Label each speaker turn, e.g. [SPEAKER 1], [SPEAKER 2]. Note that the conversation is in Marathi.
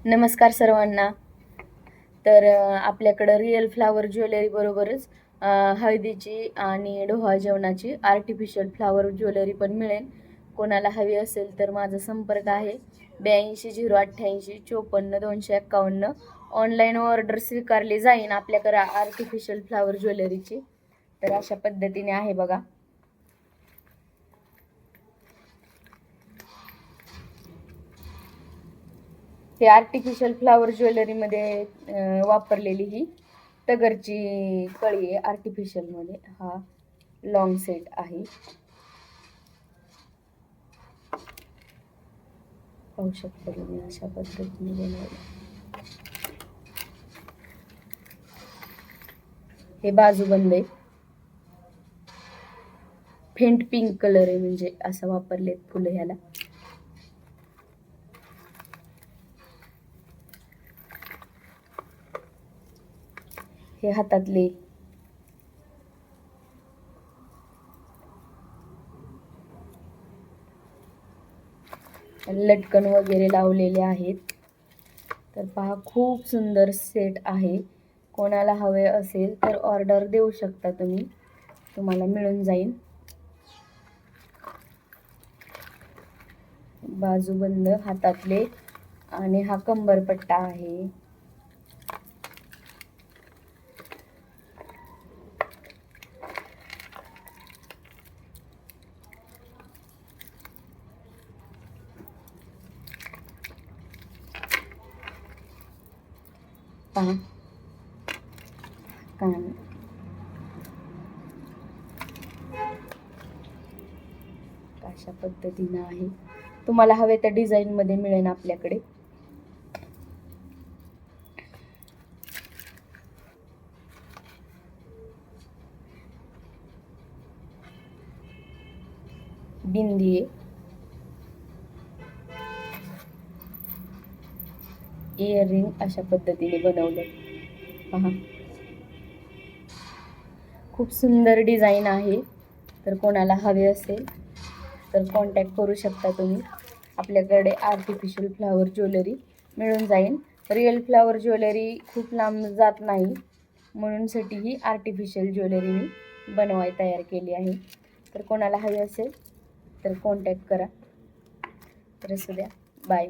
[SPEAKER 1] नमस्कार सर्वांना. तर आपल्याकडं रिअल फ्लावर ज्वेलरी बरोबरच हळदीची आणि डोहाळ जेवणाची आर्टिफिशियल फ्लावर ज्वेलरी पण मिळेल. कोणाला हवी असेल तर माझा संपर्क आहे 82 088 54 251. ऑनलाईन ऑर्डर स्वीकारली जाईन आपल्याकडे आर्टिफिशियल फ्लावर ज्वेलरीची. तर अशा पद्धतीने आहे बघा. हे आर्टिफिशियल फ्लावर ज्वेलरीमध्ये वापरलेली ही तगरची कळी आहे. आर्टिफिशियलमध्ये हा लॉंग सेट आहे. पाहू शकता तुम्ही अशा पद्धतीने बनवलं. हे बाजूबंद आहे. फेंट पिंक कलर आहे, म्हणजे असं वापरलेत फुलं ह्याला. हे हातातले लटकन वगैरे लावलेले आहेत. तर पहा, खूप सुंदर सेट आहे. कोणाला हवे असेल तर ऑर्डर देऊ शकता तुम्ही, तुम्हाला मिळून जाईल. बाजूबंद हातातले आणि हा कंबरपट्टा आहे. पहा, कान अशा पद्धतीने आहे. तुम्हाला हवे त्या डिझाईन मध्ये मिळेल आपल्याकडे. बिंदी आहे, इयरिंग अशा पद्धतीने बनवले. पहा, खूप सुंदर डिझाईन आहे. तर कोणाला हवे असेल तर कॉन्टॅक्ट करू शकता तुम्ही. आपल्याकडे आर्टिफिशियल फ्लावर ज्वेलरी मिळून जाईल. रिअल फ्लावर ज्वेलरी खूप लांब जात नाही, म्हणूनसाठी ही आर्टिफिशियल ज्वेलरी मी तयार केली आहे. तर कोणाला हवी असेल तर कॉन्टॅक्ट करा. तर असू द्या, बाय.